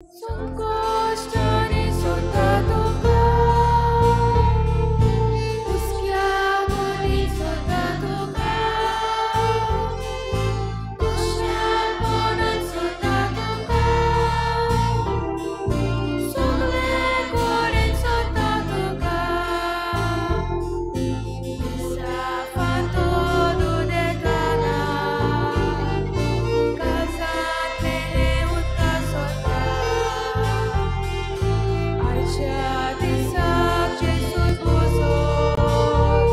संकष्टानि सततुका हुस्क्यामोनी सततुका कुशालमोनान सततुका सगले codeine सततुका Safato de Cana Casatele utka sota Aici de sac Jesus vozos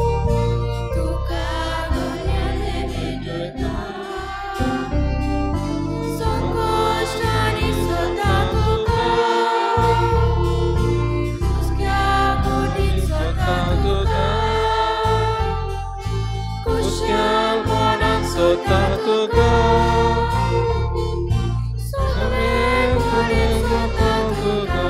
Tu cagonia de vedeta Son coștani sotatuca Uschiamo din sotatuca Kushyamonan sotatuka Soremonen sotatuka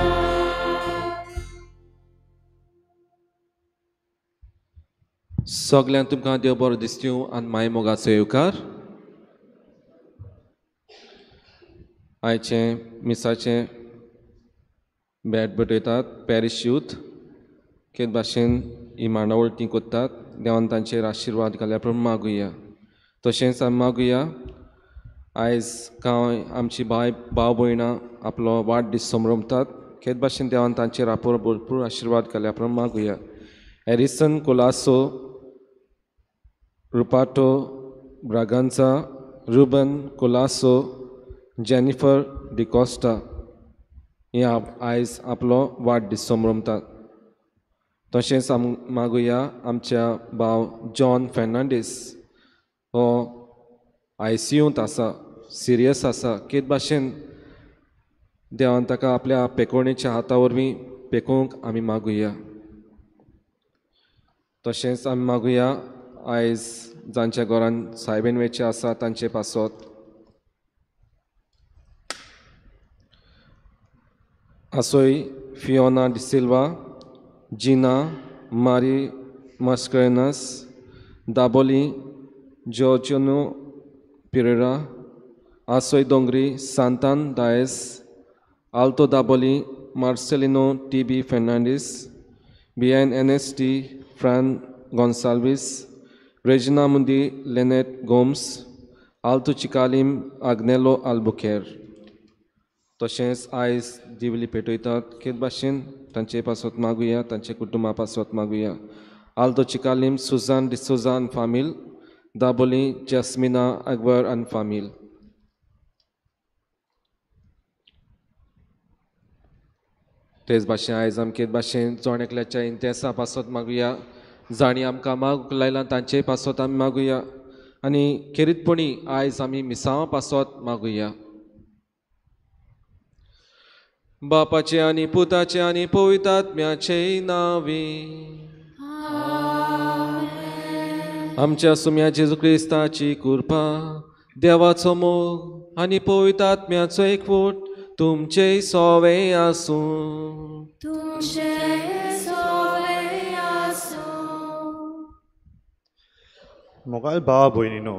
सगल्यांक तुमकां देव बरो दिसत्यो आनी my मोगाचो येवकार आयचे मिसाचे bat बटयतात parish youth के भाशेन ही मांडावळ ती कोत्तात देवान तांचेर आशिर्वाद घाल्या प्रमाण मागुया तशेंच आमी मागुया आयज कांय आमची भाव भयणां आपलो वाडदीस समरमतात के भाशेन देवान तांचेर आपोर भरपूर आशिर्वाद घाल्या प्रमाण मागुया एरिसन कोलासो रुपाटो ब्रागांचा रुबन कोलासो जेनिफर डिकोस्टा हे आयज आपलो वाडदीस समरमतात तशेंच मागुया आमच्या भाव जॉन फेर्नांडीस हो ICUंत आसा सिरियस आसा के भाशेन देवान ताका आपल्या पेकोवणेच्या हाता वरवीं पेकोवंक आमी मागुया तशेंच आमी मागुया आयज जांच्या घरान सायबीण वेचे आसा तांचे पासत आसोय फियोना डिसिल्वा जिना मारी मास्करेनस दाबोली जॉर्जिनो पिरेरा आसोय दोंगरी सांतान दायस आल्तो दाबोली मार्सेलिनो TB फेर्नांडीस BNNST फ्रान गोन्साल्वीस रेजिना मुंदी लेनेट गोम्स आल्तो चिकालीम आग्नेलो आल्बुकेर तशेंच आयज दिवली पेटयतात के भाशेन तांचे पासत मागुया तांचे कुटुंबा पासत मागुया आल्तो चिकालीम सुजान डिसोजान फामील दाबोली जस्मिना अकबर आनी फामील तेच भाशेन आयज आमी के भाशेन जोण एकल्याच्या इंतेसा पासत मागुया जाणी आमकां मागूंक लायला तांचे पासत आमी मागुया आनी खेरीतपणी आयज आमी मिसांवा पासत मागुया बापाचे आनी पुताचे आनी पवित्र आत्म्याचे नांवी आमच्या सुम्या जेजू क्रिस्ताची कृपा देवाचो मोग आनी पवित्र आत्म्याचो एकवट तुमचे सोवे आसूं तुमचे सोवे आसूं मोगाल भावा भयणीनो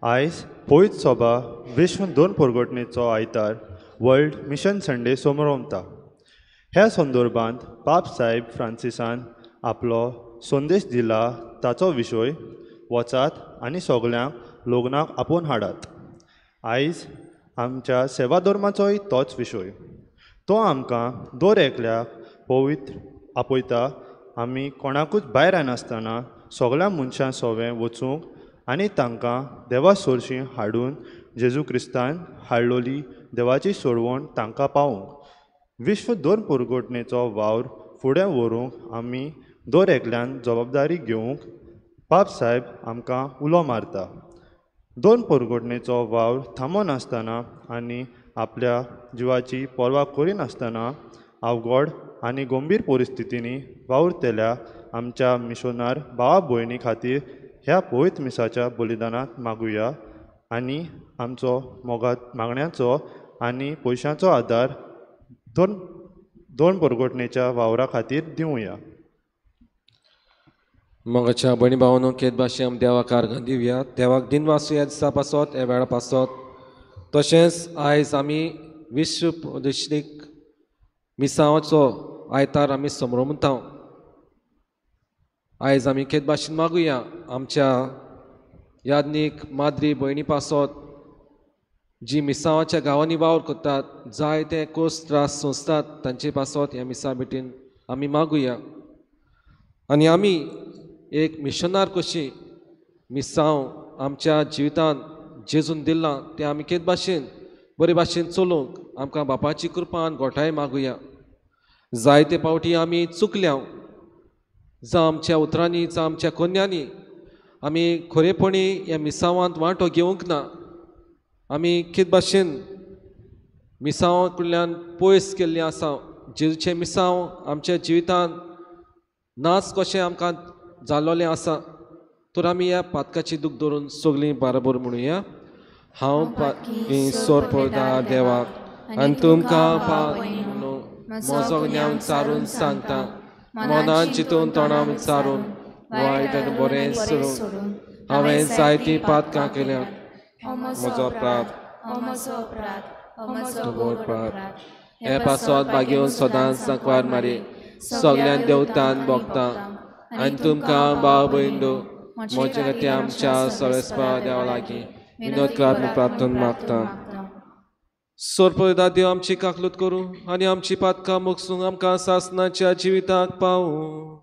आयज पयत सभा विश्व 2 परगोटणेचो आयतार वर्ल्ड मिशन संडे समरमता ह्या संदर्भांत पाप साहेब फ्रांसिसान आपलो संदेश दिला ताचो विशय वचात आनी सगळ्यांक लोगनाक आपोवन हाडात आयज आमच्या सेवा धर्माचोय तोच विशय तो आमकां दर एकल्याक पवित्र आपयता आमी कोणाकूच भायर नासतना सगळ्या मनशां सोवें वचूंक आनी तांकां देवा सोरशीं हाडून जेजू क्रिस्तान हाडलोली देवाची सोडवण तांकां पावोवंक विश्व 2 परगोटणेचो वावर फुडें व्हरूंक आमी दर एकल्यान जबाबदारी घेवंक पाप साहेब आमकां उलो मारता 2 परगोटणेचो वावर थांबनासतना आनी आपल्या जिवाची पर्वा करिनासतना अवघड आनी गंभीर परिस्थितींनी वावुरतेल्या आमच्या मिशनार भावा भयणी खातीर ह्या पवित्र मिसाच्या बलिदानांत मागुया आनी आमचो मोगात मागण्यांचो आनी पयशांचो आदार 2 परगोटणेच्या वावरा खातीर दिवया मोगाच्या भयणी भावांनो केद भाशेन आमी देवाक आर्गां दिवया देवाक दिन वासू ह्या दिसा पासत ह्या वेळा पासत तशेंच आयज आमी विश्व दशणीक मिसांवाचो आयतार आमी समरो म्हणटा आयज आमी केद भाशेन मागुया आमच्या यादनीक माद्री भयणी पासत जी मिसांवाच्या गांवांनी वावर करतात जायते कोस त्रास सोंसतात तांचे पासत ह्या मिसा भेटेन आमी मागुया आनी आमी एक मिशनार कशी मिसांव आमच्या जिवितांत जेजून दिलां तें आमी केद भाशेन बरे भाशेन चलोवंक आमकां बापाची कृपा आनी गोठाय मागुया जायते पावटी आमी चुकल्या जावं आमच्या उतरांनी जावं आमच्या कोन्यांनी आमी खरेपणी ह्या मिसांवांत वांटो घेवंक ना आमी कित भाशेन मिसांवा कडल्यान पयस केल्लीं आसा जेजूचें मिसांव आमच्या जिवितांत नाच कशें आमकां जाल्लोलें आसा तर आमी ह्या पातकाची दूख धरून सगळीं बाराबर म्हणुया हांव पातकी सोरपोदा देवाक आनी तुमकां पाव म्हणून म्हजो ज्ञान चारून सांगता मनान चिंतून तोंडां विचारून वायट आनी बरें सोडून हांवें जायतीं पातकां केल्यात म्हजो प्रात हे पासत बागेवन सदांच सांकवार मारी सगळ्यान देवतान भोगता आनी तुमकां भाव भयणो म्हजे खातीर आमच्या सरस्पा देवा लागीं विनोद करात प्रार्थना मागता सोरपदा देव आमची काकलूत करूं आनी आमची पातकां मोगसूंक आमकां सासनाच्या जिविताक पावूं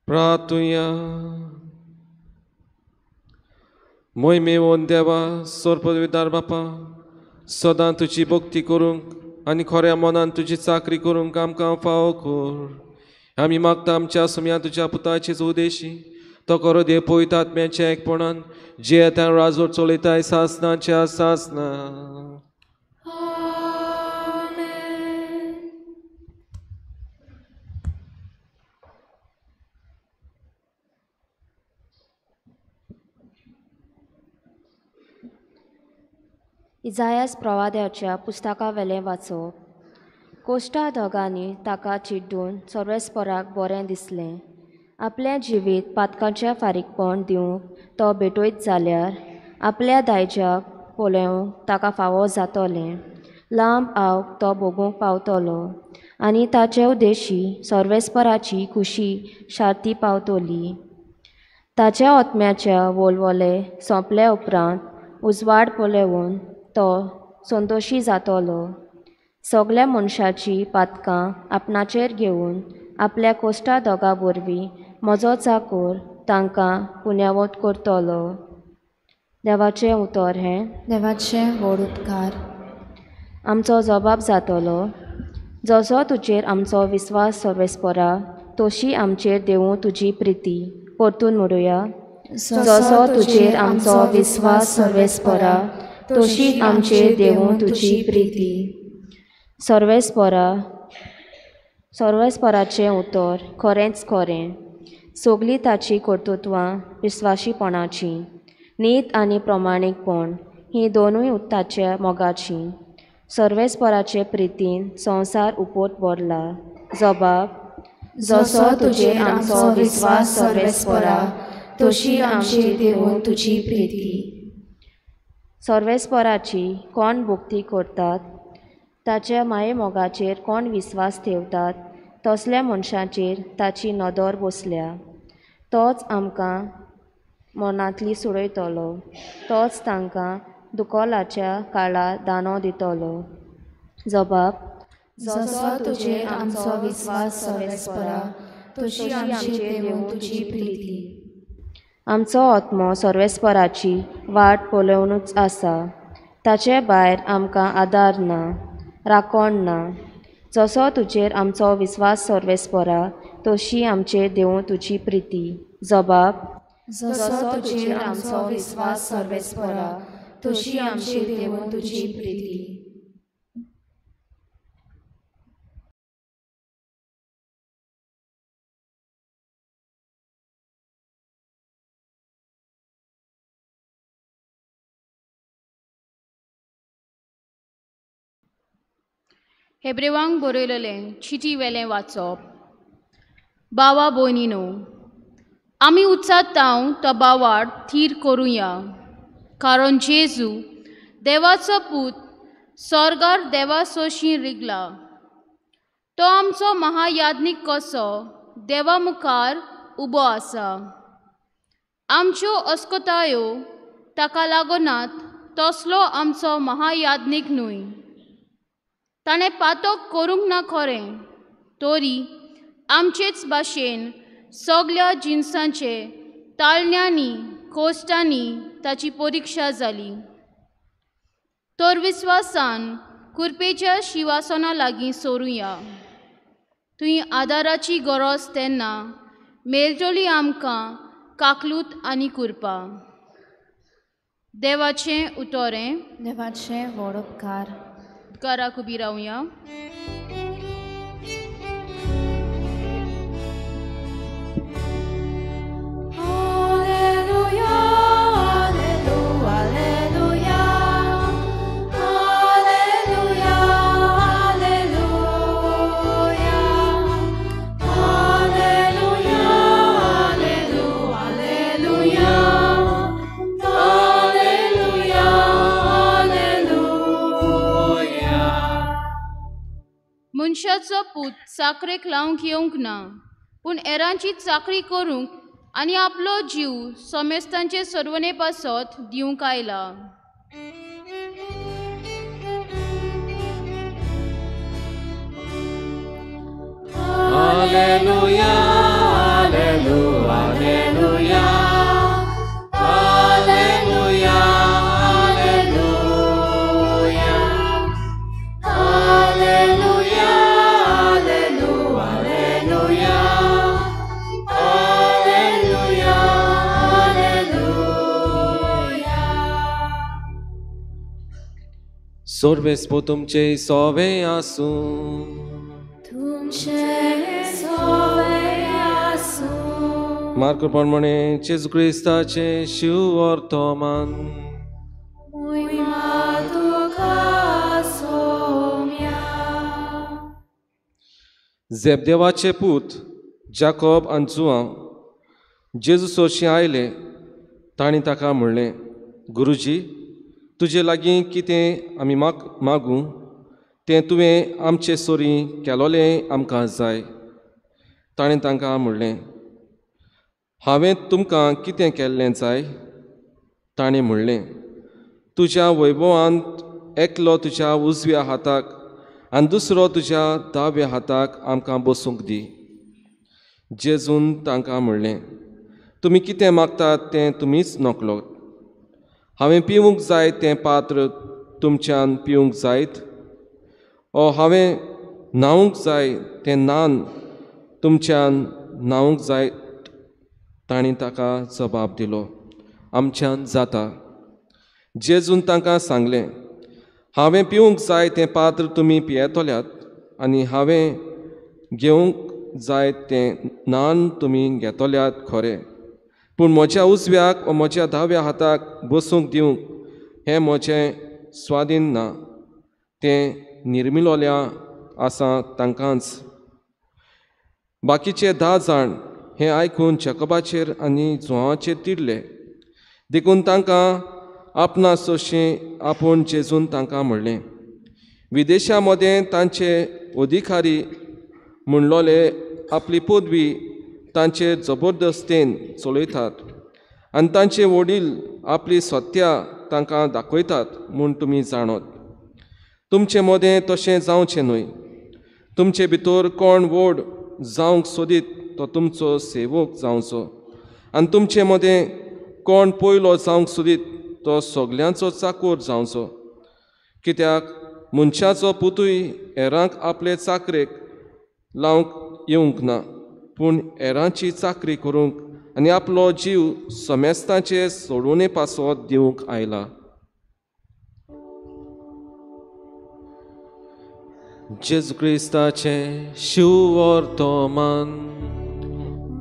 प्रार्थुया मोहिमेवोन देवा सोरपदविदार बापा सदां तुजी भक्ती करूंक आनी खऱ्या मनान तुजी चाकरी करूंक आमकां फावो कर आमी मागता आमच्या सुम्या तुज्या पुताचेच उदेशी तो खरो देव पवित्र आत्म्याच्या एकपणान जे आतां राजवट चलयताय सासनाच्या सासना इजायास प्रवाद्याच्या पुस्तका वेलें वाचप. कोश्टा दोगांनी ताका चिड्डून सर्वेस्पराक बरें दिसलें. आपलें जिवीत पातकांचें फारीकपण दिवंक तो भेटोयत जाल्यार आपल्या दायजाक पळोवंक ताका फावो जातोलें. लांब आवक तो भोगूंक पावतलो आनी ताचे उद्देशी सर्वेस्पराची खुशी शार्ती पावतली. ताच्या ओतम्याच्या वोलवोले सोंपले उपरांत उजवाड पळोवन तो संतोशी जातलो. सगल्या मनशाची पातकां आपणाचेर घेवन आपल्या कोश्टा दोगा वरवीं म्हजो चाकर तांकां पुण्यवत करतलो. देवाचें उतर हें. देवाचें व्हड उपकार. आमचो जबाब जातलो. जसो तुजेर आमचो विस्वास सर्वेस्परा तशी आमचेर देवूं तुजी प्रिती. परतून म्हणुया. जसो तुजेर आमचो विस्वास सर्वेस्परा तशी आमचेर देवूं तुजी प्रिती. सर्वेस्पराचें उतर खरेंच खरें. सगलीं ताची कर्तुत्वां विस्वाशीपणाची. नीत आनी प्रमाणीकपण ही दोनूय ताच्या मोगाचीं. सर्वेस्पराचे प्रितीन संवसार उपोत भरला. जबाब. जसो तुजेर आमचो विस्वास सर्वेस्परा तशी आमचेर देवूं तुजी प्रिती. सर्वेस्पराची कोण भक्ती करतात, ताच्या माये मोगाचेर कोण विस्वास ठेवतात, तसल्या मनशांचेर ताची नदर बसल्या. तोच आमकां मनांतली सोडयतलो. तोच तांकां दुकोलाच्या काळार दानो दितलो. जबाब. जसो तुजेर आमचो विस्वास सर्वेस्परा तशी आमचेर देवूं तुजी प्रिती. आमचो आत्मो सर्वेस्पराची वाट पळोवनूच आसा. ताचे भायर आमकां आदार ना, राखण ना. जसो तुजेर आमचो विस्वास सर्वेस्परा तशी आमचेर देवूं तुजी प्रिती. जबाब. जसो तुजेर आमचो विस्वास सर्वेस्परा तशी आमचेर देवूं तुजी प्रिती. हेब्रेवांक बरयलेलें चिटी वेलें वाचप. बावा भयणीनो, आमी उत्सातांव तो बावाड थीर करुया. कारण जेजू देवाचो पूत स्वर्गार देवा सोशी रिगला. तो आमचो महायाज्ञीक कसो देवा मुखार उबो आसा. आमच्यो अस्कोतायो ताका लागोनात तसलो आमचो महायाज्ञीक न्हय. ताणें पातक करूंक ना खरें, तरी आमचेच भाशेन सगल्या जिन्सांचे ताळण्यांनी कोश्टांनी ताची परिक्षा जाली. तर विस्वासान कुरपेच्या शिवासना लागीं सोरुया. थंय आदाराची गरज तेन्ना मेळटली आमकां काकलूत आनी कुरपा. देवाचें उतोरें. देवाचें व्हड उपकार. उपकाराक उबी रावया. मनशाचो पूत चाकरेक लावंक येवंक ना, पूण हेरांची चाकरी करूंक आनी आपलो जीव समेस्तांचे सर्वने पासत दिवंक आयला. Hallelujah, hallelujah, hallelujah, hallelujah, hallelujah, hallelujah, hallelujah, hallelujah, hallelujah. Sorvespo तुमचे सोवे आसूं. मार्क प्रमाणे जेजू क्रिस्ताचे शिव वर्तमान. झेबदेवाचे पूत जाकोब आनी जुआंव जेजू सोशी आयले तांणी ताका म्हणलें, गुरुजी, तुजे लागीं कितें आमी मागूं तें तुवें आमचे सोरी केलोलें आमकां जाय. ताणें तांकां म्हणलें, हांवें तुमकां कितें केल्लें जाय? ताणें म्हणलें, तुज्या वैभवांत एकलो तुज्या उजव्या हाताक आनी दुसरो तुज्या दाव्या हाताक आमकां बसूंक दी. जेजून तांकां म्हणलें, तुमी कितें मागतात तें तुमीच नकळोत. हांवें पिवूंक जाय तें पात्र तुमच्यान पिवूंक जायत? ओ हांवें न्हावूंक जाय तें नान तुमच्यान न्हावूंक जायत? तांणी ताका जबाब दिलो, आमच्यान जाता. जेजून तांकां सांगलें, हांवें पिवूंक जाय तें पात्र तुमी पियेतल्यात आनी हांवें घेवंक जाय तें नान तुमी घेतल्यात खरें, पूण म्हज्या उजव्याक वा म्हज्या दाव्या हाताक बसूंक दिवंक हें म्हजें स्वाधीन ना, तें निर्मिलोल्या आसा तांकांच. बाकीचे 10 जाण हें आयकून जाकोबाचेर आनी जुआंवाचेर तिडले. देखून तांकां आपणा सोशें आपूण जेजून तांकां म्हणलें, विदेशा मदें तांचे अधिकारी म्हणलोले आपली पदवी तांचेर जबरदस्तेन चलयतात आनी तांचे वडील आपली सत्या तांकां दाखयतात म्हूण तुमी जाणोत. तुमचे मदें तशें जावचें न्हय. तुमचे भितर कोण व्हड जावंक सोदीत तो तुमचो सेवक जावचो आनी तुमचे मदें कोण पयलो जावंक सोदीत तो सगल्यांचो चाकर जावचो. कित्याक मनशाचो पुतूय हेरांक आपले चाकरेक लावंक येवंक ना, पूण हेरांची चाकरी करूंक आनी आपलो जीव समेस्तांचे सोडूने पासत दिवंक आयला. जेजू क्रिस्ताचें शिवर्तोमान.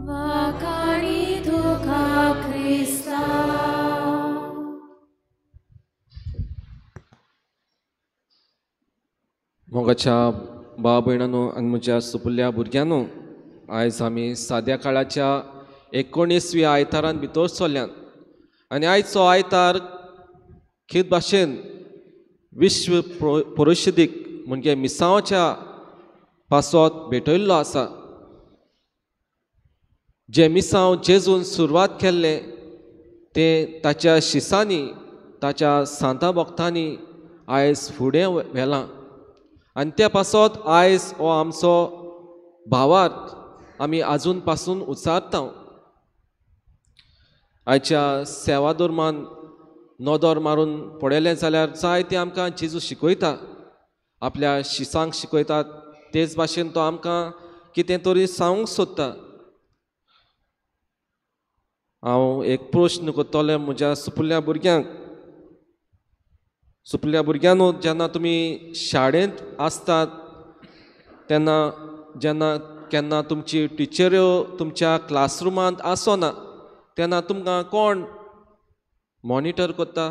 वाखाणी तुका क्रिस्ता. मोगाच्या भाव भयणांनो आनी म्हज्या सुपुल्या भुरग्यांनो, आयज आमी साद्या काळाच्या 19व्या आयतारान भितर चल्ल्यात आनी आयचो आयतार कित भाशेन विश्व परिशदीक म्हणजे मिसांवाच्या पासत भेटयल्लो आसा. जे मिसांव जेजून सुरवात केल्ले तें ताच्या शिसांनी ताच्या सांता भक्तांनी आयज फुडें व्हेलां आनी त्या पासत आयज हो आमचो भावार्थ आमी आजून पासून उचारता. आयच्या सेवा धर्मान नोदोर मारून पडयलें जाल्यार जायते आमकां जेजू शिकयता, आपल्या शिसांक शिकयतात. तेच भाशेन तो आमकां कितें तरी सांगूंक सोदता. हांव एक प्रश्न करतलें म्हज्या सुपुल्या भुरग्यांक. सुपुल्या भुरग्यांनो, जेन्ना तुमी शाळेंत आसतात तेन्ना जेन्ना केन्ना तुमची टिचऱ्यो तुमच्या क्लासरुमांत आसना तेन्ना तुमकां कोण मॉनिटर करता?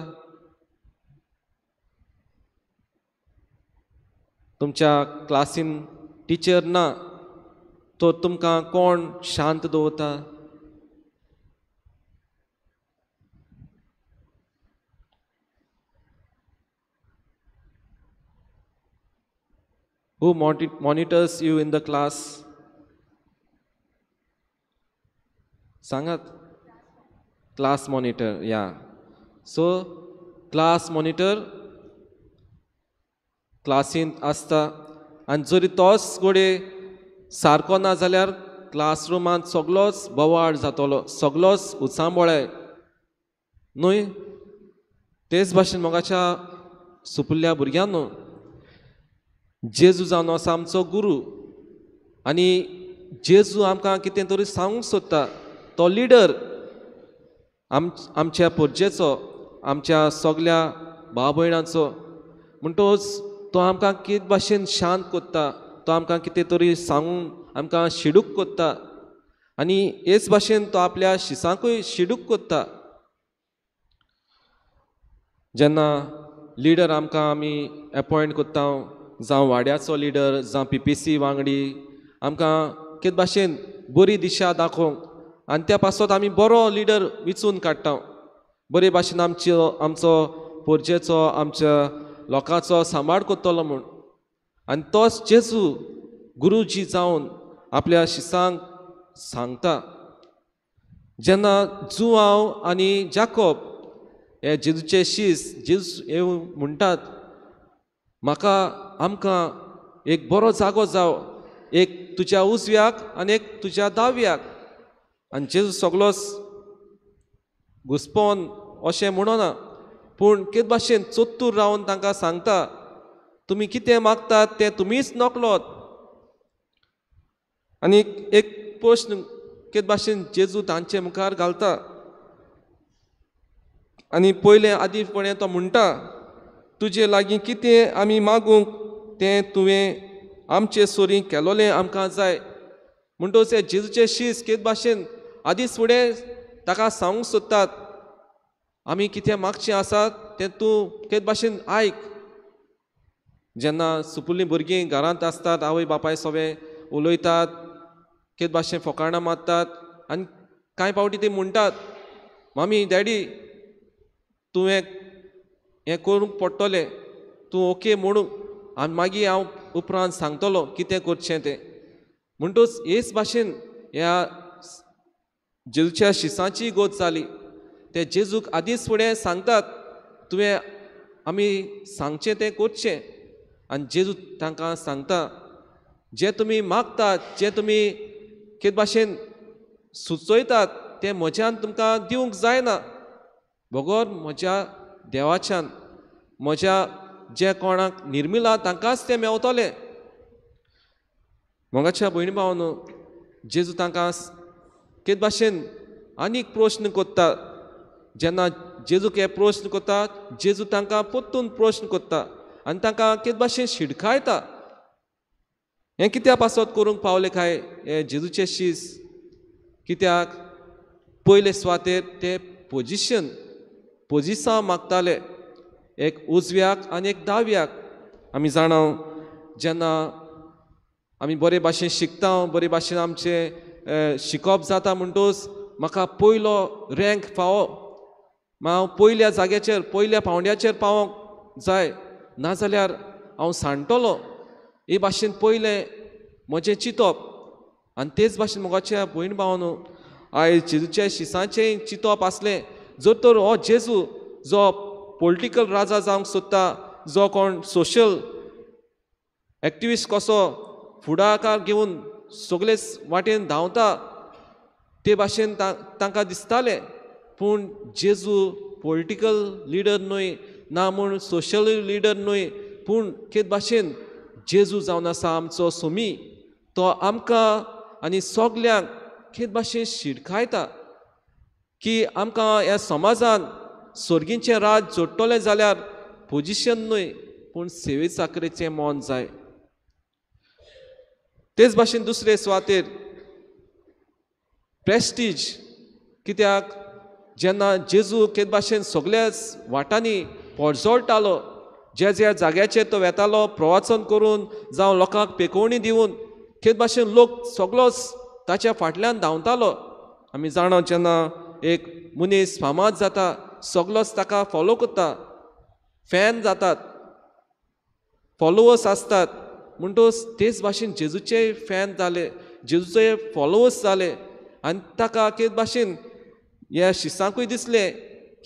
तुमच्या क्लासीन टिचर ना तर तुमकां कोण शांत दवरता? Who monitors you in the class? सांगात. Class monitor. या सो क्लास मॉनिटर क्लासीन आसता आनी जरी तोच घोडये सारको ना जाल्यार क्लासरुमांत सगळोच बोवाळ जातलो, सगळोच उचांबोळे न्हय. तेच भाशेन मोगाच्या सुपुल्या भुरग्यांनो, जेजू जावन आसा आमचो गुरू आनी जेजू आमकां कितें तरी सांगूंक सोदता. तो लिडर आमच्या परजेचो, आमच्या सगल्या भाव भयणांचो म्हणटच तो आमकां कित भाशेन शांत कोत्ता, तो आमकां कितें तरी सांगूंक आमकां शिडूक कोत्ता आनी हेच भाशेन तो आपल्या शिसांकूय शिडूक कोत्ता. जेन्ना लिडर आमकां आमी अपॉयंट कोत्ता, जावं वाड्याचो लिडर, जावं PPC वांगडी, आमकां कित भाशेन बरी दिशा दाखोवंक आनी त्या पासत आमी बरो लिडर विचून काडटा बरे भाशेन आमचो पोरचेचो आमच्या लोकांचो सांबाळ करतलो म्हूण आनी तोच जेजू गुरुजी जावन आपल्या शिसांक सांगता जेन्ना जुआंव आनी जाकोब हे जेजूचे शीस जेजू येवन म्हणटात म्हाका आमकां एक बरो जागो जाव एक तुज्या उजव्याक आनी एक तुज्या दाव्याक आनी जेजू सगळोच घुस्पोवन अशें म्हणना पूण कित भाशेन चोत्तूर रावन तांकां सांगता तुमी कितें मागतात तें तुमीच नकलोत आनी एक प्रश्न कित भाशेन जेजू तांचे मुखार घालता आनी पयलें आदीपणे तो म्हणटा तुजे लागीं कितें आमी मागूंक तें तुवें आमचे सोरी केलोलें आमकां जाय म्हणटच हे जेजूचे शीस कित भाशेन आदींच फुडें ताका सांगूंक सोदतात आमी कितें मागचें आसात तें तूं कित भाशेन आयक जेन्ना सुपुल्लीं भुरगीं घरांत आसतात आवय बापाय सगळे उलयतात कित भाशेन फकाणां मारतात आनी कांय पावटी ते म्हणटात मामी डॅडी तुवें हें करूंक पडटलें तूं ओके म्हणून आनी मागीर हांव उपरांत सांगतलो कितें करचें तें म्हणटच हेच भाशेन ह्या जेजूच्या शिसांची गोत जाली ते जेजूक आदींच फुडें सांगतात तुवें आमी सांगचें तें करचें आनी जेजू तांकां सांगता जें तुमी मागतात जें तुमी कित भाशेन सुचयतात तें म्हज्यान तुमकां दिवंक जायना बगोर म्हज्या देवाच्यान म्हज्या जे कोणाक निर्मिला तांकांच तें मेवतलें मोगाच्या भयणी भावांनो जेजू तांकां कित भाशेन आनीक प्रश्न कोत्ता जेन्ना जेजूक हे प्रश्न कोत्ता जेजू तांकां परतून प्रश्न कोत्ता आनी तांकां कित भाशेन शिडकायता हें कित्या पासत करूंक पावलें काय हे जेजूचे शीस कित्याक पयले सुवातेर ते पोजिसां मागताले एक उजव्याक आनी एक दाव्याक आमी जाणा जेन्ना आमी बरे भाशेन शिकता बरे भाशेन आमचें शिकप जाता म्हणटच म्हाका पयलो रँक फावो हांव पयल्या जाग्याचेर पयल्या पावंड्याचेर पावोंक जाय नाजाल्यार हांव सांडटलो हे भाशेन पयलें म्हजें चिंतप आनी तेच भाशेन मोगाच्या भयण भावांनो आयज जेजूच्या शिसांचें चिंतप आसलें जर तर हो जेजू जो पॉलिटिकल राजा जावंक सोदता जो कोण सोशल एक्टिविस्ट कसो फुडाकार घेवन सगळे वाटेन धांवता ते भाशेन तांकां दिसतालें पूण जेजू पॉलिटिकल लिडर न्हय ना म्हूण सोशल लिडर न्हय पूण कित भाशेन जेजू जावन आसा आमचो सोमी तो आमकां आनी सगल्यांक कित भाशेन शिडकायता की आमकां ह्या समाजान स्वर्गीचें राज जोडटलें जाल्यार पोजिशन न्हय पूण सेवे चाकरेचें मोन जाय तेच भाशेन दुसरे सुवातेर प्रेस्टीज कित्याक जेन्ना जेजू कित भाशेन सगळ्याच वाटांनी पोडजोळटालो ज्या ज्या जाग्याचेर तो वेतालो प्रवचन करून जावं लोकांक पेकोवणी दिवन कित भाशेन लोक सगळोच ताच्या फाटल्यान धांवतालो आमी जाणा जेन्ना एक मनीस फामाद जाता सगळोच ताका फॉलो करता फॅन जातात फॉलोवर्स आसतात म्हणटच तेच भाशेन जेजूचे फॅन जाले जेजूचे फॉलोवर्स जाले आनी ताका कित भाशेन ह्या शिसांकूय दिसलें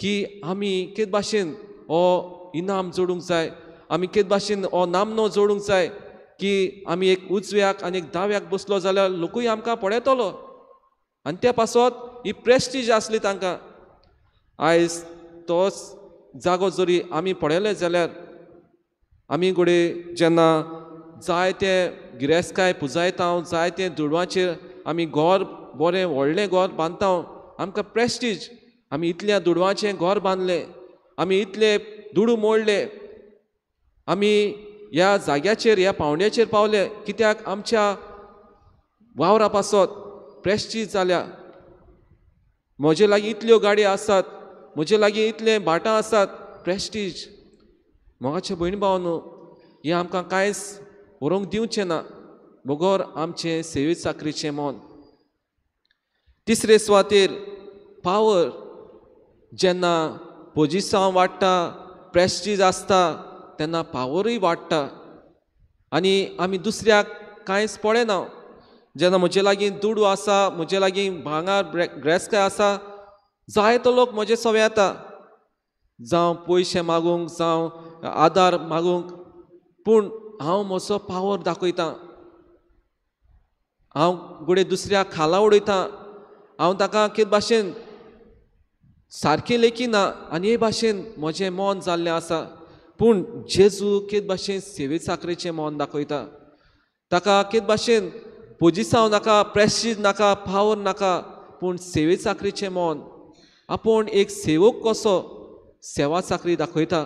की आमी कित भाशेन हो इनाम जोडूंक जाय आमी कित भाशेन हो नामनो जोडूंक जाय की आमी एक उजव्याक आनी एक दाव्याक बसलो जाल्यार लोकूय आमकां पळयतलो आनी त्या पासत ही प्रेस्टीज आसली तांकां आयज तोच जागो जरी आमी पळयले जाल्यार आमी घोडे जेन्ना जाय ते गिरेस्तकाय पुजायता जाय ते दुडवांचेर आमी घर बरें व्हडलें घर बांदता आमकां प्रेस्टीज आमी इतल्या दुडवांचें घर बांदलें आमी इतले दुडू मोडले आमी ह्या जाग्याचेर ह्या पावंड्याचेर पावले कित्याक आमच्या वावरा पासत प्रेस्टीज जाल्या म्हजे लागीं इतल्यो गाडयो आसात म्हजे लागीं इतले भाटां आसात प्रेस्टीज मोगाच्या भयण भावांनो हें आमकां कांयच व्हरूंक दिवचें ना बोगोर आमचे सेवे साकरीचें मोन. तिसरे सुवातेर पावर. जेन्ना पोजिशन वाडटा, प्रेस्टीज आसता तेन्ना पावरूय वाडटा आनी आमी दुसऱ्याक कांयच पळयना. जेन्ना म्हजे लागीं दुडू आसा, म्हजे लागीं भांगर ग्रेस्काय आसा, जायतो लोक म्हजे सवे येता, जावं पयशे मागूंक जावं आदार मागूंक, पूण हांव म्हजो पावर दाखयतां. हांव गुडे दुसऱ्याक खाला उडयतां. हांव ताका कित भाशेन सारकें लेखिना आनी हे भाशेन म्हजें मन जाल्लें आसा. पूण जेजू कित भाशेन सेवे साकरेचें मन दाखयता. ताका कित भाशेन पोजिसांव नाका, प्रेस्टीज नाका, पावर नाका, पूण सेवे साकरेचें मन. आपूण एक सेवक कसो सेवा साकरी दाखयता.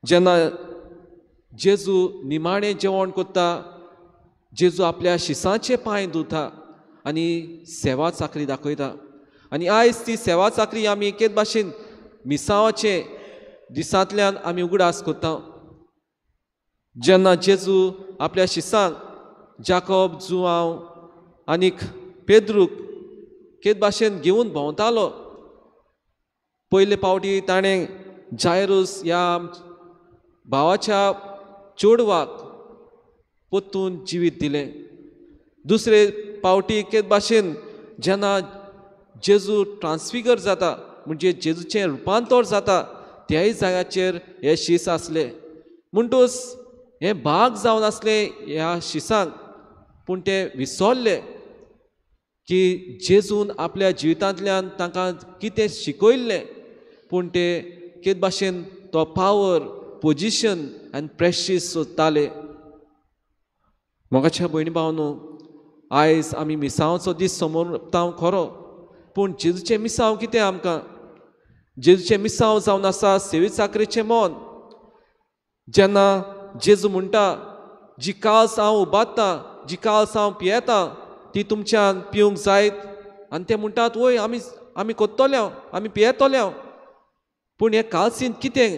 जेन्ना जेजू निमाणें जेवण करता, जेजू आपल्या शिसांचे पांय धुता आनी सेवा साकरी दाखयता. आनी आयज ती सेवा साकरी आमी एकेच भाशेन मिसावाचे दिसांतल्यान आमी उगडास करता. जेन्ना जेजू आपल्या शिसांक जाकोब, जुआंव आनीक पेद्रूक केद भाशेन घेवन भोंवतालो, पयले पावटी ताणें जायरूस ह्या भावाच्या चेडवाक पोत्तून जिवीत दिलें. दुसरे पावटी केद भाशेन जेन्ना जेजू ट्रान्सफिगर जाता, म्हणजे जेजूचें रुपांतर जाता, त्याय जाग्याचेर हे शीस आसले. म्हणटूच हे भाग जावन आसले ह्या शिसांक, पूण ते विसरले की जेजून आपल्या जिवितांतल्यान तांकां कितें शिकयल्लें, पूण ते केद भाशेन तो पावर, पोजिशन आनी प्रेस्टीज सोदताले. मोगाच्या भयणी भावनो, आयज आमी मिसांवाचो दीस समोर येता खरो, पूण जेजूचें मिसांव कितें आमकां? जेजूचें मिसांव जावन आसा सेवे साकरेचें मन. जेन्ना जेजू म्हणटा, जी काल्स हांव उबारतां, जी काल्स हांव पियेतां, ती तुमच्यान पिवंक जायत. आनी ते म्हणटात, वय आमी कोत्तोले, आमी पियेतोले. पूण हे काल्सीन कितें?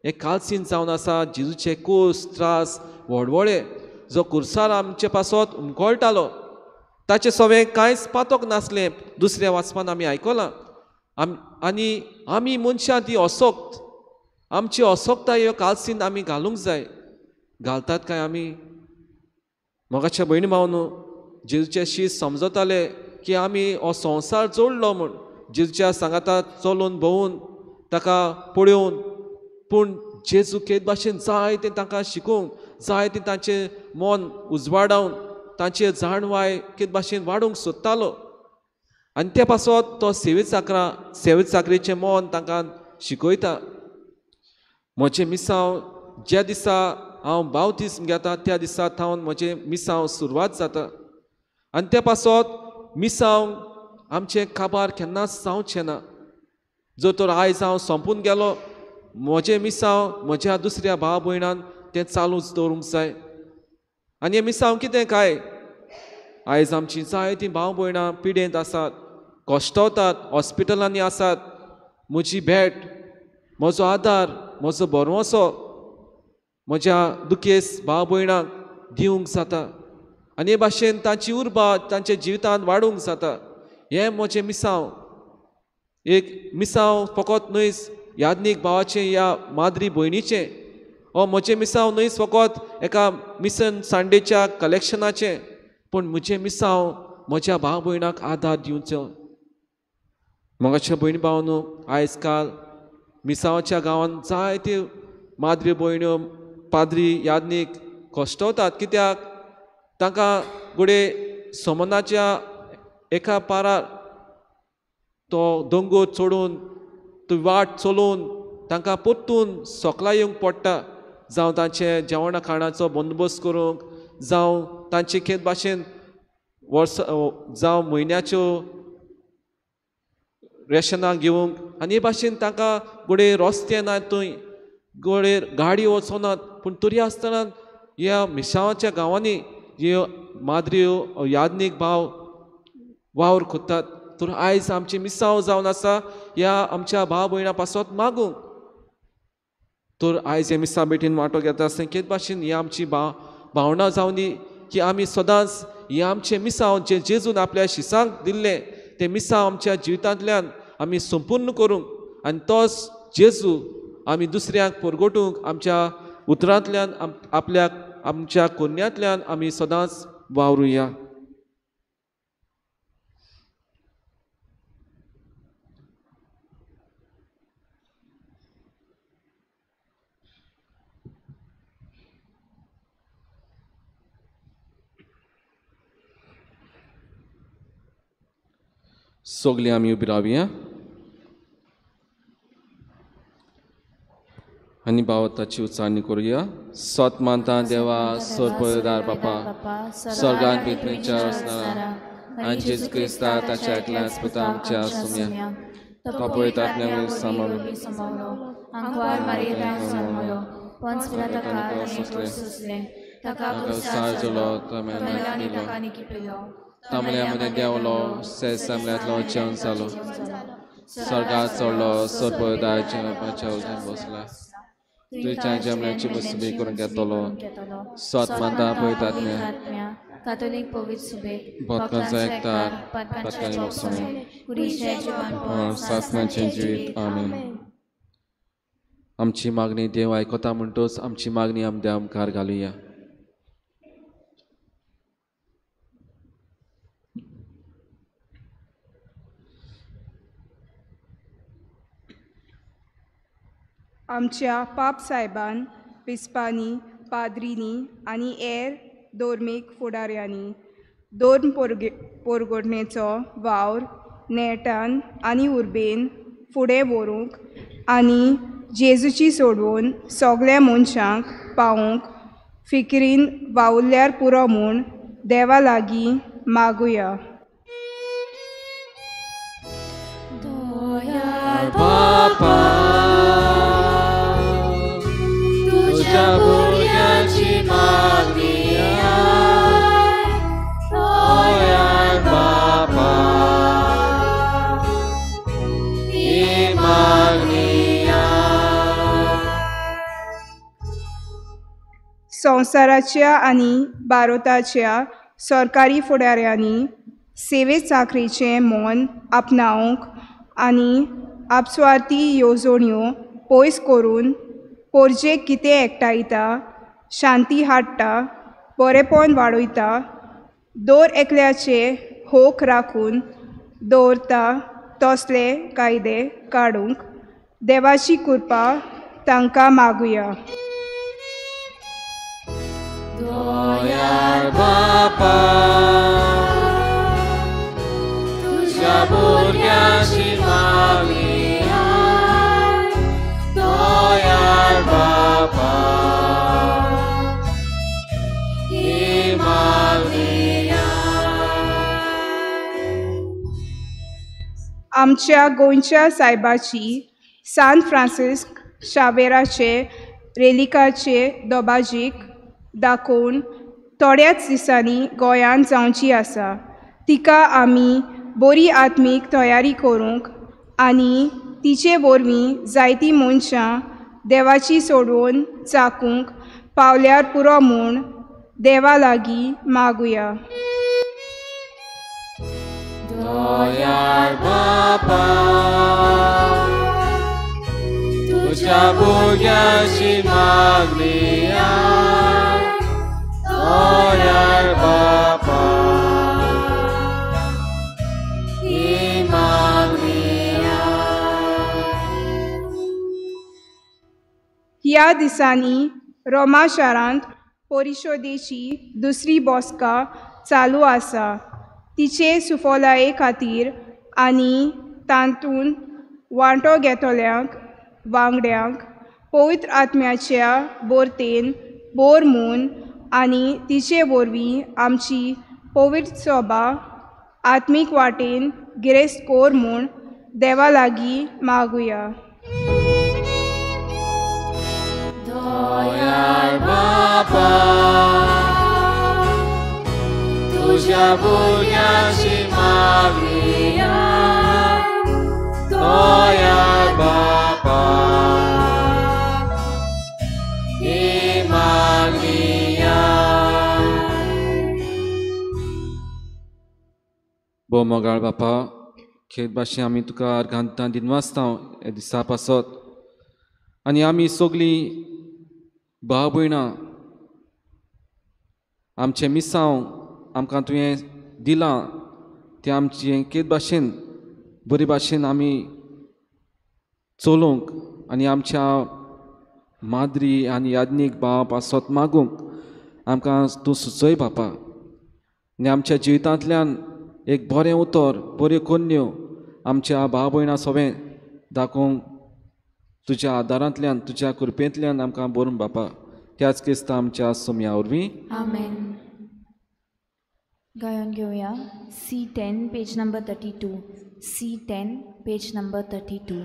हे काल्सीन जावन आसा जेजूचे कोस, त्रास, व्हडवळे, जो कुर्सार आमचे पासत उमकोळटालो, ताचे सवें कांयच पातोक नासलें. दुसऱ्या वाचपान आमी आयकलां. आनी आमी मनशां ती असोक्त, आमची असोक्ताय ह्यो काल्सीन आमी घालूंक जाय. घालतात काय आमी? मोगाच्या भयणी भावनो, जेजूचे शीस समजताले की आमी हो संवसार जोडलो म्हूण, जेजूच्या सांगाता चलून भोवून ताका पळोवन, पूण जेजू केद भाशेन जाय तें तांकां शिकोवंक, जाय तें तांचें मन उजवाडावन, तांचे जाणवाय केद भाशेन वाडोवंक सोदतालो. आनी ते पासत तो सेवे साकरेचें मन तांकां शिकयता. म्हजें मिसांव ज्या दिसा हांव बावतिस्म घेता, त्या दिसा थावन म्हजें मिसांव सुरवात जाता. आनी ते पासत मिसांव आमचें काबार केन्नाच जावचें ना. जर तर आयज हांव सोंपून गेलो, म्हजें मिसांव म्हज्या दुसऱ्या भाव भयणान तें चालूच दवरूंक जाय. आनी हें मिसांव कितें काय? आयज आमचीं जायतीं भाव भयणां पिडेंत आसात, कश्टवतात, हॉस्पिटलांनी आसात. म्हजी भेट, म्हजो आदार, म्हजो बरवंसो म्हज्या दुखेस्त भाव भयणांक दिवंक जाता. आनी हे भाशेन तांची उर्बा तांच्या जिवितांत वाडोवंक जाता. हें म्हजें मिसांव. एक मिसांव फकत न्हयच याज्ञीक भावाचें या माद्री भयणीचें, हो म्हजें मिसांव न्हयच फकत एका मिसन संडेच्या कलेक्शनाचें, पूण म्हजें मिसांव म्हज्या भाव भयणाक आदार दिवचो. मोगाच्या भयणी भावनो, आयज काल मिसांवाच्या गांवांत जायत्यो माद्री भयण्यो, पाद्री, याज्ञीक कश्टवतात. कित्याक? तांकां गुडे समनाच्या एका पारार तो दोंगोर चडून, तो वाट चलोवन तांकां परतून सोकला येवंक पडटा. जावं तांचे जेवणा खाणाचो बंदोबस्त करूंक, जावं तांचे केद भाशेन जावं म्हयन्याच्यो रेशनां घेवंक. आनी हे भाशेन तांकां गुडे रस्ते ना, थंय गुडे गाडयो वचनात. पूण तरी आसतना ह्या मिसांवाच्या गांवांनी ह्यो माद्र्यो, याज्ञीक भाव वावर कोत्तात. तर आयज आमची मिसांव जावन आसा ह्या आमच्या भाव भयणां पासत मागूंक. तर आयज हे मिसां बेटीन वांटो घेता आसतना केद भाशेन ही आमची भावनां जावन दी की आमी सदांच हे आमचें मिसांव जें जेजून आपल्या शिसांक दिल्लें तें मिसांव आमच्या जिवितांतल्यान आमी संपूर्ण करूंक आनी तोच जेजू आमी दुसऱ्यांक परगटूंक आमच्या उतरांतल्यान आपल्याक आमच्या कोन्यांतल्यान आमी सदांच वावरुया. सगळीं आमी उबी रावया आनी भावताची उचारणी करुया. सत मानता देवा सोरपळदार बापा स्वर्गान पितृच्या असणारा आनी जेजू क्रिस्ता ताच्या एकल्याच पुता आमच्या सुम्या तो पळयतात सांबाळलो अंकवार मारियेंताक जल्मलो पंच पिलाताकात सुसले ताका सारजलो तमेलांनी ताका निकिपिलो तमल्यामध्ये देवलो सेसामल्यातलो जेवण जालो स्वर्गात चडलो सोरपळदारच्या बापाच्या उजव्यान बसला तुझ्या जमल्याची बसबी करून घेतलो सत मानता पळयतात कातोलीक पवित्र सुबेक भक्तांचा एकठार पातकांनी लोकसणे कुडीचे जीवन सासनाचें जिवीत आमेन. आमची मागणी देव आयकता म्हणटोच आमची मागणी आमी देवा मुखार घालुया. आमच्या पाप सायबान पिस्पांनी पाद्रींनी आनी हेर धोर्मीक फुडाऱ्यांनी दोन पोरगोटणेचो वावर नेटान आनी उर्बेन फुडें व्हरूंक आनी जेजूची सोडवून सगळ्या मनशांक पावूंक फिक्रीन वावुरल्यार पुरो म्हूण देवा लागीं मागुया. संवसाराच्या आनी भारताच्या सरकारी फुडाऱ्यांनी सेवे चाकरीचें मोन आपणावंक आनी आपस्वार्थी येवजण्यो पयस करून पोरजेक कितें एकठायता शांती हाडटा बरेपण वाडयता दर एकल्याचे होक राखून दवरता तसले कायदे काडूंक देवाची कृपा तांकां मागुया. दोयार बापा तुझ्या भुरग्यांची मागुया. दोयार बापा ही मागुया. आमच्या गोंयच्या सायबाची सान फ्रांसिस्क शावेराचे रेलिकाचे दोबाजीक दाखोवन थोड्याच दिसांनी गोंयांत जावची आसा. तिका आमी बरी आत्मीक तयारी करूंक आनी तिचे वरवीं जायतीं मनशां देवाची सोडवून चाकूंक पावल्यार पुरो म्हूण देवा लागीं मागुया. दोयार बापा तुझ्या भुरग्यांची मागुया. दोयार बापा ही मागुया. ह्या दिसांनी रोमा शारांत परिशोदेची दुसरी बसका चालू आसा. तिचे सुफोलाये खातीर आनी तातूंत वांटो घेतल्यांक वांगड्यांक पवित्र आत्म्याच्या बोरतेन बोर म्हूण आनी तिचे वरवीं आमची पवित्र सभा आत्मीक वाटेन गिरेस्त कोर म्हूण देवा लागीं मागुया. दोयार बापा तुझ्या भुरग्यांची मागुया. दोयार बापा ही मागुया. पो मोगाळ बापा खेत भाशेन आमी तुका अर्घांतां दिनवासता हे दिसा पासत आनी आमी सगळीं भाव भयणां आमचें मिसांव आमकां तुवें दिलां तें आमचें केत भाशेन बरे भाशेन आमी चलोवंक आनी आमच्या माद्री आनी याज्ञीक भाव पासत मागूंक आमकां तूं सुचय बापा आनी आमच्या जिवितांतल्यान एक बरें उतर बऱ्यो कन्यो आमच्या भाव भयणां सगळें दाखोवंक तुज्या आदारांतल्यान तुज्या कृपेंतल्यान आमकां बरोवन बापा त्याच क्रिस्ता आमच्या सोम्या वरवीं आमेन. गायन घेऊया C10 page number 32. C10 page number 32.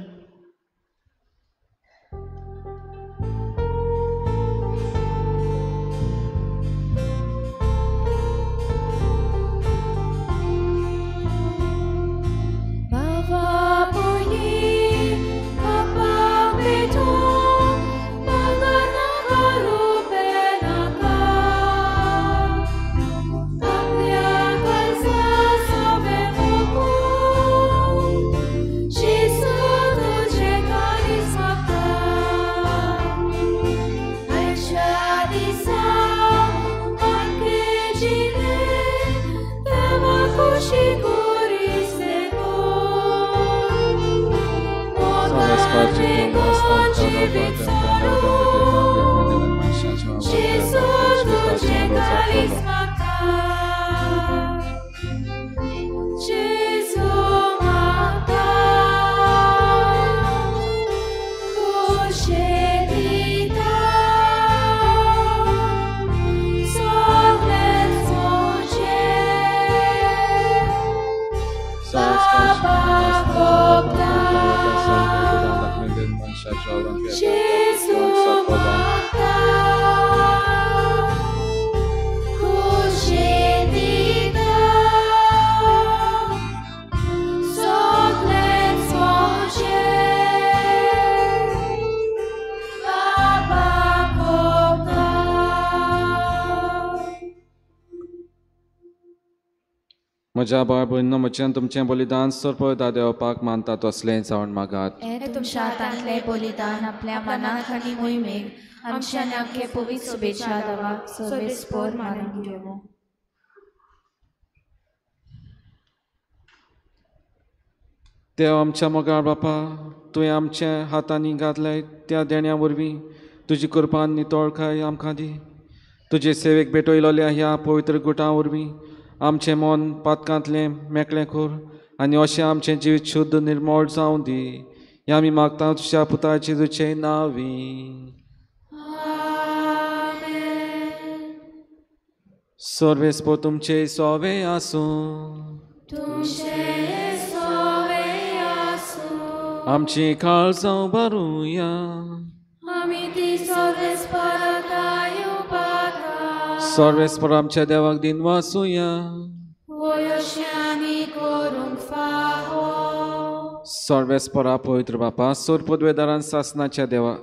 म्हज्या बाळ भयणीनो म्हज्यान तुमचें बलिदान सरपळता देवपाक मानतात असलें जावन मागात. हे तुमच्या हातांतले बलिदान आपल्या मनाक आनी मोहिमेक आमच्या नाख्ये पवित्र शुभेच्छा देवाक सर्वेस्पर मानून घेवो. देव आमच्या मोगाळ बापा तुवें आमच्या हातांनी घातल्याय त्या देण्या वरवीं तुजी कृपान नितळकाय आमकां दी. तुजे सेवेक भेटयलोल्या ह्या पवित्र गुटां वरवीं आमचें मन पातकांतलें मेकळें कर आनी अशें आमचें जिवीत शुद्ध निर्मळ जावं दी. हें आमी मागता तुज्या पुता जेजूचे नांवीं. सर्वेस्पर तुमचे सोवे आसूं. आमची काळजां भरुया. सर्वेस्पर आमच्या देवाक दिन वासुया. सर्वेस्परा पवित्र बापा सोर पदवेदारान सासनाच्या देवा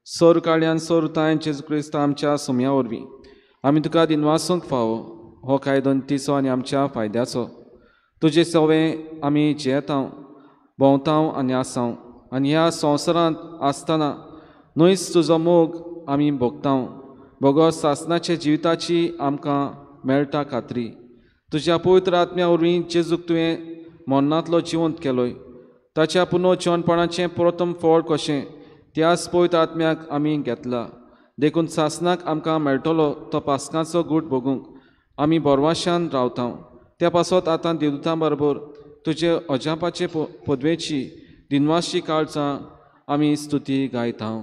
सोर काळ्यान सोर तायन जेजू क्रिस्त आमच्या सुम्या वरवीं आमी तुका दिनवासूंक फावो हो कायदो तिसो आनी आमच्या फायद्याचो. तुजें सवें आमी जियेतांव भोंवतांव आनी आसांव आनी ह्या संवसारांत आसतना न्हयच तुजो मोग आमी भोगतांव. भोगोस सासनाचे जिविताची आमकां मेळटा खात्री. तुज्या पवित्र आत्म्या वरवीं जेजूक तुवें मरणांतलो जिवंत केलोय ताच्या पुनर्जीवनपणाचें प्रथम फळ कशें त्याच पवित्र आत्म्याक आमी घेतला. देखून सासनाक आमकां मेळटलो तो पास्कांचो गूट भोगूंक आमी बोरवाशान रावतांव. त्या पासत आतां देवदूतां बरोबर तुजे अजापाचे पदवेची दिनवासची काळजां आमी स्तुती गायतांव.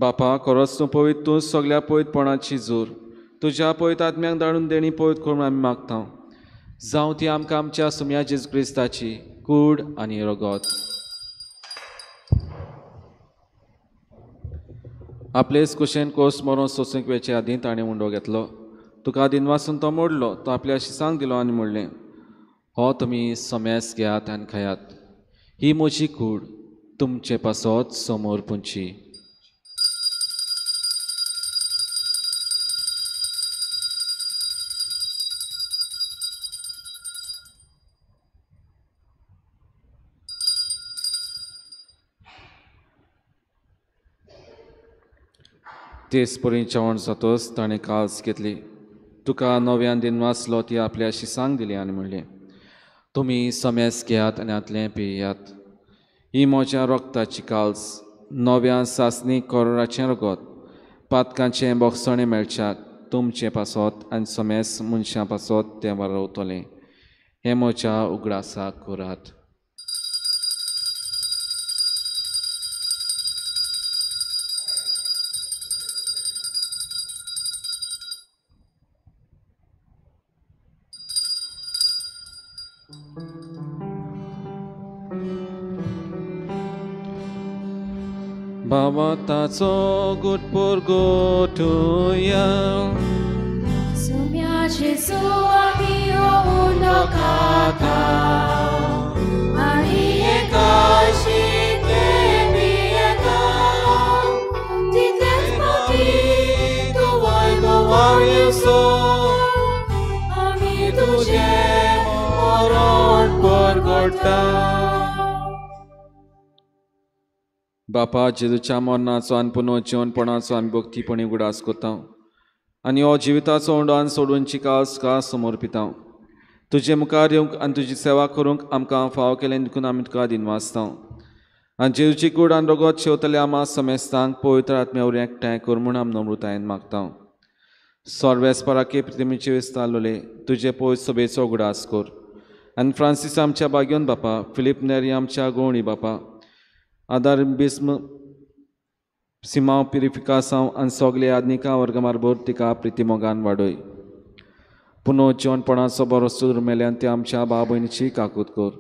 बापा खरोच तूं पवित्र, तूं सगळ्या पवित्रपणाची जोर. तुज्या पवित्र आत्म्याक धाडून देणी पवित्र करून आमी मागता. जावं ती आमकां आमच्या सुम्या जेजू क्रिस्ताची कूड आनी रगत. आपलेच कुशेन कोस मरून सोंसूंक वेचे आदीं ताणें उंडो घेतलो. तुका दिनवासून तो मोडलो. तो आपल्या शिसांक दिलो आनी म्हणलें, हो तुमी सोम्यास घेयात आनी खायात. ही म्हजी कूड तुमचे पासत समोर पुंची. तेच परी जेवण जातोच ताणें काल्स घेतली. तुका नव्यान दिनवासलो ती आपल्या शिसांक दिली आनी म्हणलें, तुमी सोम्यास घेयात आनी आतलें पियात. ही म्हज्या रोगताची काल्स, नव्या सासणी कोराचें रगत, पातकांचें बोगसणें मेळच्याक तुमचें पासत आनी सोम्यास मनशां पासत तें वारवतलें. हें म्हज्या उगडासाक करात. बाबा ताचो गुटपूर गोठुया. सुम्या जेजू आमी उंडो खाता आनी एकाशीक येता. तितलेच फावटी तूं वैभवान येवसो आमी तुजें मरण परगट्टा. बापा जेजूच्या मरणाचो आनी पुनर्जीवनपणाचो आमी भक्तीपणी उगडास करता आनी हो जिविताचो उंडान सोडूनची कास तुका समर्पिता. तुजे मुखार येवंक आनी तुजी सेवा करूंक आमकां फाव केलें देखून आमी तुका दिनवासता. आनी जेजूची कूड आनी रगत शेवतले आमा समेस्तांक पवित्र आत्म्या वरवीं एकठांय कर म्हूण आमी नम्रतायेन मागता. सर्वेस्पराके प्रितीमेचे विस्तारलोले तुजे पवित्र सभेचो उगडास कर. आनी फ्रांसीस आमच्या बागेवन बापा, फिलीप नेरी आमच्या गवळणी बापा, आदार बिस्म सिमांव पिरिफिकासांव आनी सगळे आदनिका वर्ग मारबोर तिका प्रिती मोगान वाडय. पुनर्जीवनपणाचो बरो सूर मेल्यान ते आमच्या भाव भयणीची काकूत कर.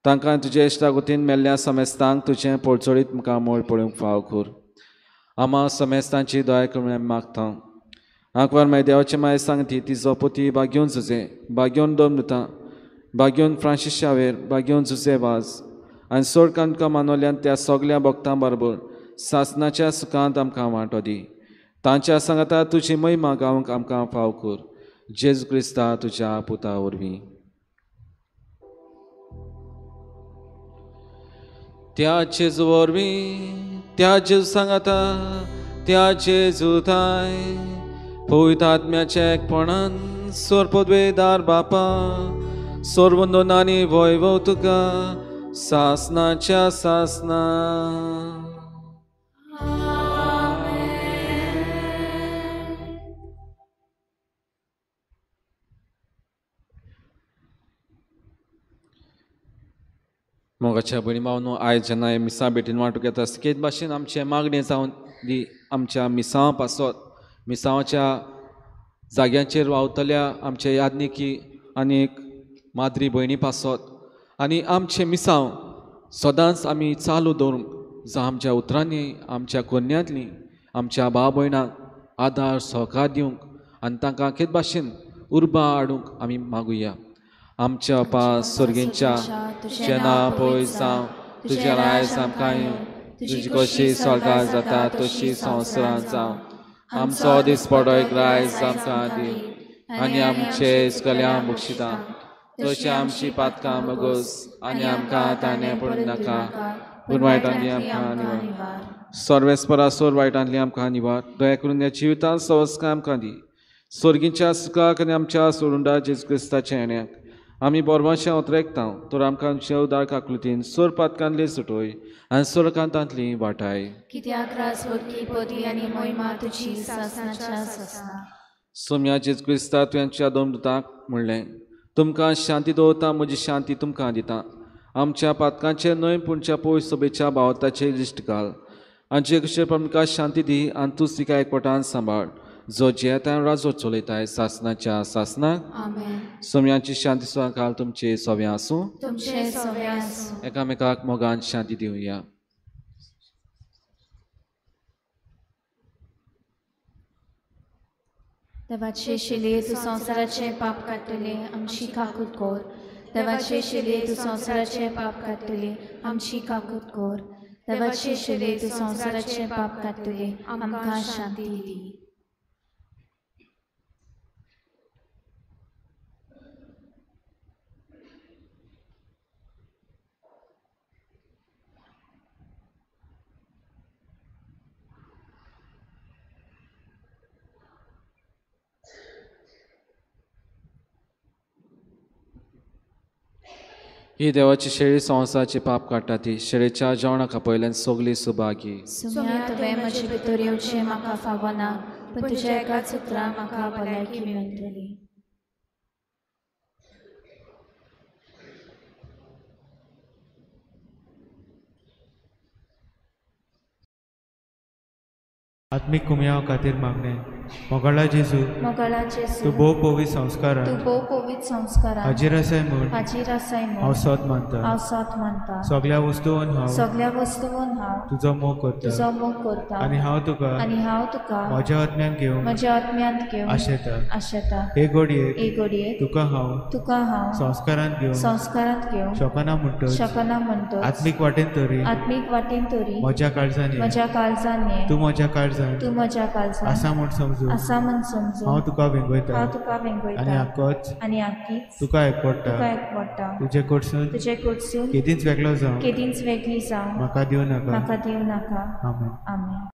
तांकां तुजे इश्टागुतीन मेल्ल्या समेस्तांक तुजें पळचळीत मुखार मोळ पळोवंक फाव कर. आमा समेस्तांची दया करून आमी मागता. आंकवार माय देवाचे माय सांगती तिजो पती बागेवन झुजे, बागेवन दोमनुता, बागेवन फ्रांसीस शावेर, बागेवन झुजे वाज आनी सोड तुका मानवल्यान त्या सगळ्या भक्तां बरोबर सासणाच्या सुखांत आमकां वांटो दी. तांच्या सांगाता तुजी महिमा गावंक आमकां फाव कर. जेजू क्रिस्ता तुज्या पुता वरवीं. त्या जेजू वरवीं, त्या जेजू सांगाता, त्या जेजू थाय पवित्र आत्म्याच्या एकपणान सोरपदवेदार बापा, सोरवंदोन आनी वैभव तुका सासनाच्या सासना. मोगाच्या भयणी भावनो, आयज जेन्ना हे मिसा भेटीन वांटूक येता केद भाशेन आमचे मागणें जावन दी. आमच्या मिसांव पासत मिसांवाच्या जाग्यांचेर वावतल्या आमचे यादनिकी आनीक माद्री भयणी पासत आनी आमचे मिसांव सदांच आमी चालू दवरूंक जावं आमच्या उतरांनी, आमच्या कोन्यांतली आमच्या भाव भयणांक आदार सहकार दिवंक आनी तांकां केद भाशेन उर्बा हाडूंक आमी मागुया. आमच्या अपा सुर्गेंच्या तुजें नांव पवित्र जावं, तुजें रायज आमकां येवं, तुजी कशी स्वर्गांत जाता तशी संवसारांत जावं. आमचो दिसपडो रायज आमकां दी आनी आमचे इश्कल्यां बक्षिता तशी आमची पातकां बगोस आनी आमकां ताणें पडूं नाका, पूण वायटांतली आमकां निवार. सर्वेस्परासोर वायटांतली आमकां निवार. दया करून ह्या जिवितांत संस्कार आमकां दी. स्वर्गीच्या सुखाक आनी आमच्या सोडुंडा जेजू क्रिस्ताच्या येण्याक आमी बोरमाशें उतरेकता. तर आमकां आमच्या उदार काकुलतीन सोर पातकांतली सुटोय आनी सोरकांतांतली वाटाय. कित्याक रासवती पदी आनी महिमा तुजी सासनाच्या सासना. सोम्या जेजू क्रिस्ता तुवेंच्या दोन दुतांक म्हणलें, तुमकां शांती दवरता, म्हजी शांती तुमकां दिता. आमच्या पातकांचे न्हय पूणच्या पवित्र सभेच्या भावताचे दिश्ट घाल आनी जे परमका शांती दी आनी तूं तिका एकवटान सांबाळ जो जेताय राजो चलयताय सासनाच्या सासनाक आमेन. सोम्यांची शांती सुद्दां काल तुमचे सोवे आसूं तुमचे सवे आसूं. एकामेकाक मोगान शांती दिवया. देवाचे शिले तू संसाराचे पाप काडटले आमची काकूट कोर. देवाचे शिले तू संसाराचे पाप काडटले आमची काकूट कोर. देवाचे शिले तू संसाराचे पाप काडटले आमकां शांती दी. ही देवाची शेळी संवसाराचे पाप काडटा ती शेळीच्या जेवणाका पयल्यान सगली सुभागी. सुम्या तुवें म्हजे भितर येवचें म्हाका फावना पूण तुज्या एकाच उतरां म्हाका भलायकी मेळटली. आत्मिक कुमयाव खातीर मागणे मोगाळा जेजू मोगाळा जेजू तूं भोव पवित संस्कारान तूं भोव पवित संस्कारान हाजीर आसाय म्हूण हाजीर आसाय हांव म्हूण सोत मानता. हांव सोत मानता. सगळ्या वस्तूंवन हांव सगळ्या वस्तूंवन हांव तुजो मोग करता तुजो मोग करता आनी हांव तुका म्हज्या आत्म्यान घेवंक म्हज्या आत्म्यांत घेवंक आशेता. हे घडयेक हे घडयेक तुका हांव संस्कारांत घेवंक शकना म्हणटच आत्मीक वाटेन तरी म्हज्या काळजान ये. तूं म्हज्या काळजान आसा म्हूण समजून हांव तुका वेंगयता आनी आक्कोच तुका एकवडटा. तुजे कडसून केदींच वेगळी जावं म्हाका दिवं नाका. आमेन.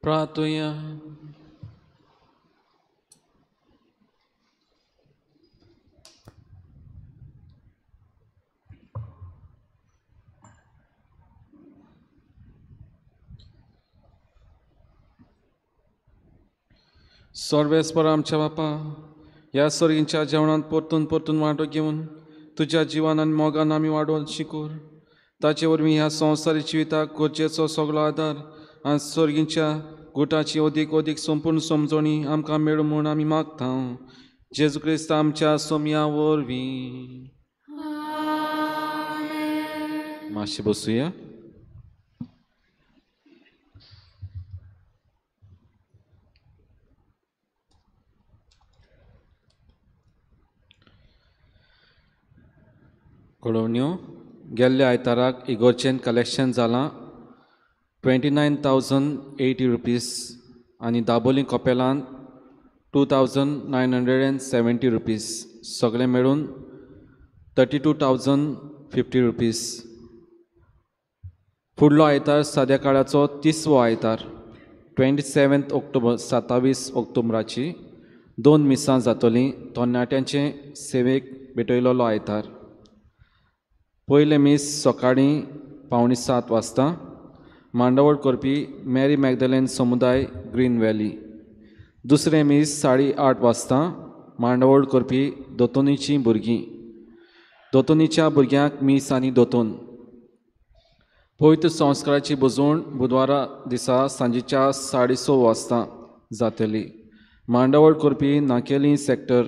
प्रार्थुया. सर्वेस्पर आमच्या बापा, ह्या सर्गींच्या जेवणात परतून परतून वांटो घेवन तुज्या जिवान आनी मोगान आमी वाडोवन शिकोर. ताचे वरवीं ह्या संवसारी जिविताक गरजेचो सगळो आदार आनी सर्गींच्या गुटाची अदीक अदीक संपूर्ण समजणी आमकां मेळूं म्हूण आमी मागता. जेजू क्रिस्त आमच्या सोमया वरवीं. मातशें बसुया. कळवण्यो. गेल्ल्या आयताराक इगोर्चेन कलेक्शन जालां ₹29,080 आनी दाबोलीं कपेलांत ₹2,970. सगळें मेळून ₹32,050. फुडलो आयतार साद्या काळाचो 30वो आयतार 27 ऑक्टोबर 27 ऑक्टोबराची 2 मिसां जातलीं. तरणाट्यांचे सेवेक भेटयलोलो आयतार. पयले मीस सकाळीं 6:45 वाजता. मांडावळ करपी मॅरी मॅगदलेन समुदाय ग्रीन व्हॅली. दुसरे मीस 8:30 वाजता. मांडावळ करपी दोतोनीचीं भुरगीं. दोतोनीच्या भुरग्यांक मीस आनी दोतोन. पवित्र संस्काराची बुजवण बुधवारा दिसा सांजेच्या 6:30 वाजता जातली. मांडावळ करपी नाकेली सॅक्टर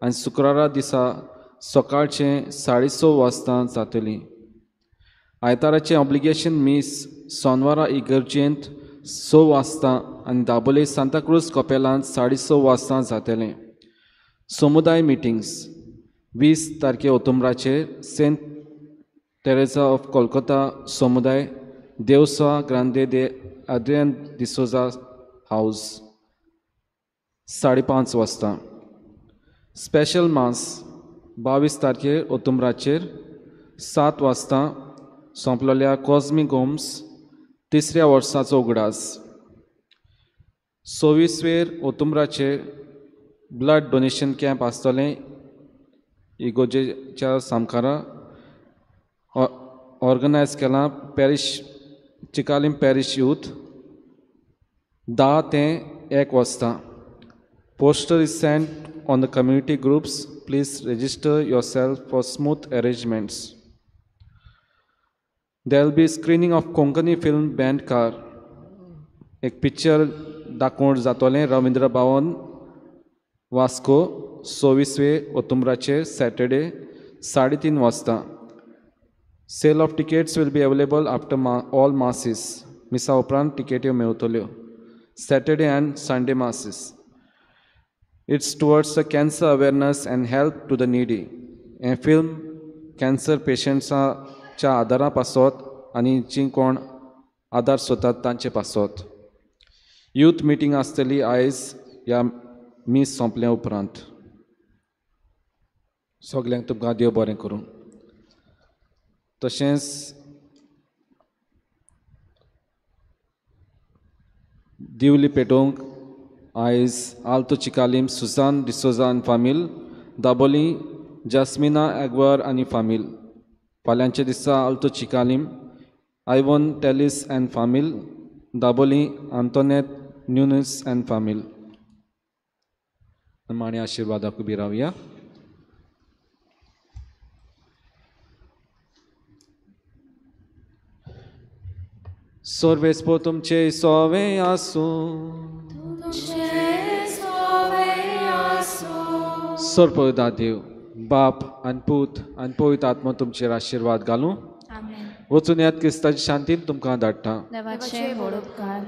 आनी शुक्रारा दिसा सकाळचे 6:30 वाजता जातली. आयताराचे ऑब्लिगेशन मीस सोनवारा इगर्जेंत 6 वाजता आनी दाबोले सांताक्रूज कपेलांत 6:30 वाजता जातलें. समुदाय मिटिंग्स 20 तारखे ऑक्टोबराचेर सेंट तेरेसा ऑफ कोलकाता समुदाय देवसा ग्रांदे दे आद्रियन डिसोजा हाऊस 5:30 वाजता. स्पेशल मास 22 तारखेर ऑक्टोबराचेर 7 वाजता सोंपलेल्या कॉस्मिक होम्स 3ऱ्या वर्साचो उगडास. 26 ऑक्टोबराचेर ब्लड डोनेशन कॅम्प आसतलें इगोजेच्या सामकारा. ऑर्गनायज केलां पॅरीश चिकालीम पॅरीश यूथ 10 ते 1 वाजता. Poster is sent on the community groups. Please register yourself for smooth arrangements. There will be screening of Konkani film Band Car. एक picture दाखोवण जातोलें रवींद्र भवन वास्को 26 ऑक्टोबराचेर सॅटर्डे 3:30 वाजता. Sale of tickets will be available after all masses. मिसा उपरांत टिकेट्यो मेळटल्यो. Saturday and Sunday masses. It's towards the cancer awareness and help to the needy. हें फिल्म कॅन्सर पेशंट्साच्या आदारा पासत आनी जीं कोण आदार सोदतात तांचे पासत. यूथ मिटींग आसतली आयज ह्या मीस सोंपल्या उपरांत. सगल्यांक तुमकां देव बरें करूं. तशेंच दिवली पेटोवंक आयज आल्तो चिकालीम सुसान डिसोजा आनी फामील. दाबोली जास्मिना एग्वार आनी फामील. फाल्यांचे दिसा आल्तो चिकालीम आयवोन टेलिस एंड फामील. दाबोली आंतोनेट न्यूनिस एंड फामील. माणे आशिर्वादाक उबी रावया. सर्वेस्पो तुमचे सोवे आसूं. सर्पदा देव बाप आनी पूत आनी पवित्र आत्मा तुमचेर आशिर्वाद घालूं. वचून येत क्रिस्ताची शांतीन तुमकां धाडटा. देवाचे व्हड उपकार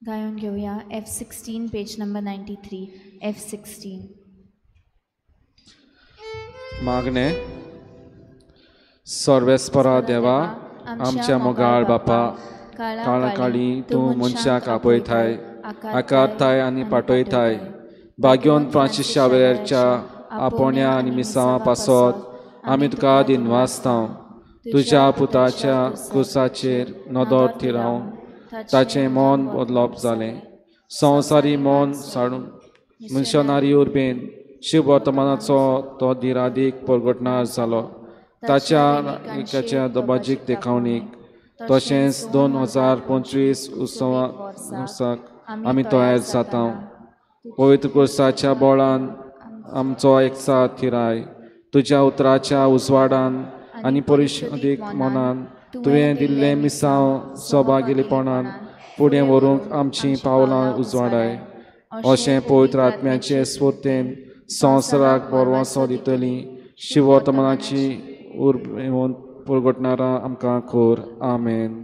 गायन घेवया. F16 page number 93. F16. मागणे. सर्वेस्परा देवा आमच्या मोगाळ बापा काळा काळी तूं मनशाक आपयताय आकारताय आनी पाटयताय. भाग्योन फ्रांसीस शावेरच्या आपोण्या आनी मिसांवा पासत आमी तुका दिनवासता. तुज्या पुताच्या क्रुसाचेर नदर थिरावन ताचें मौन बदलप जालें संवसारी मौन साडून मिशनारी उर्बेन शिव वर्तमानाचो तो दिरादीक परगटणार जालो ताच्या एकाच्या दबाजीक देखावणीक तशेंच 2025 वर्साक आमी तयार जाता पवित्र कुर्साच्या बोळान आमचो एकसाथ थिराय तुज्या उतराच्या उजवाडान आनी परिशोदीक मनान तुवें दिल्लें मिसांव सौभागिलीपणान फुडें व्हरूंक आमचीं पावलां उजवाडाय अशें पवित्र आत्म्याचे स्फूर्तेन संवसाराक बोरवांसो दितलीं शिवर्तमानाची उर्बेवन परगटणारा आमकां खोर आमेन.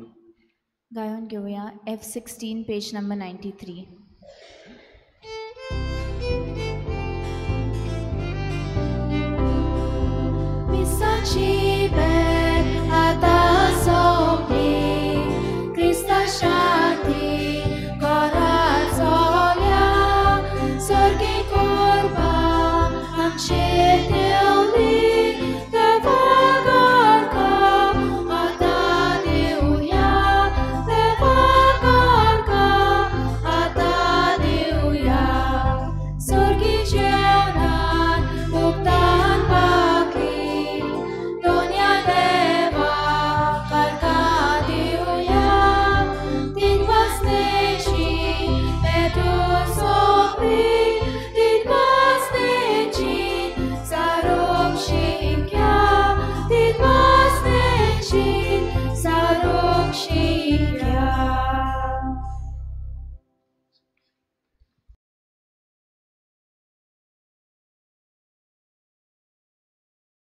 गायन घेवया F16 पेज नंबर 93.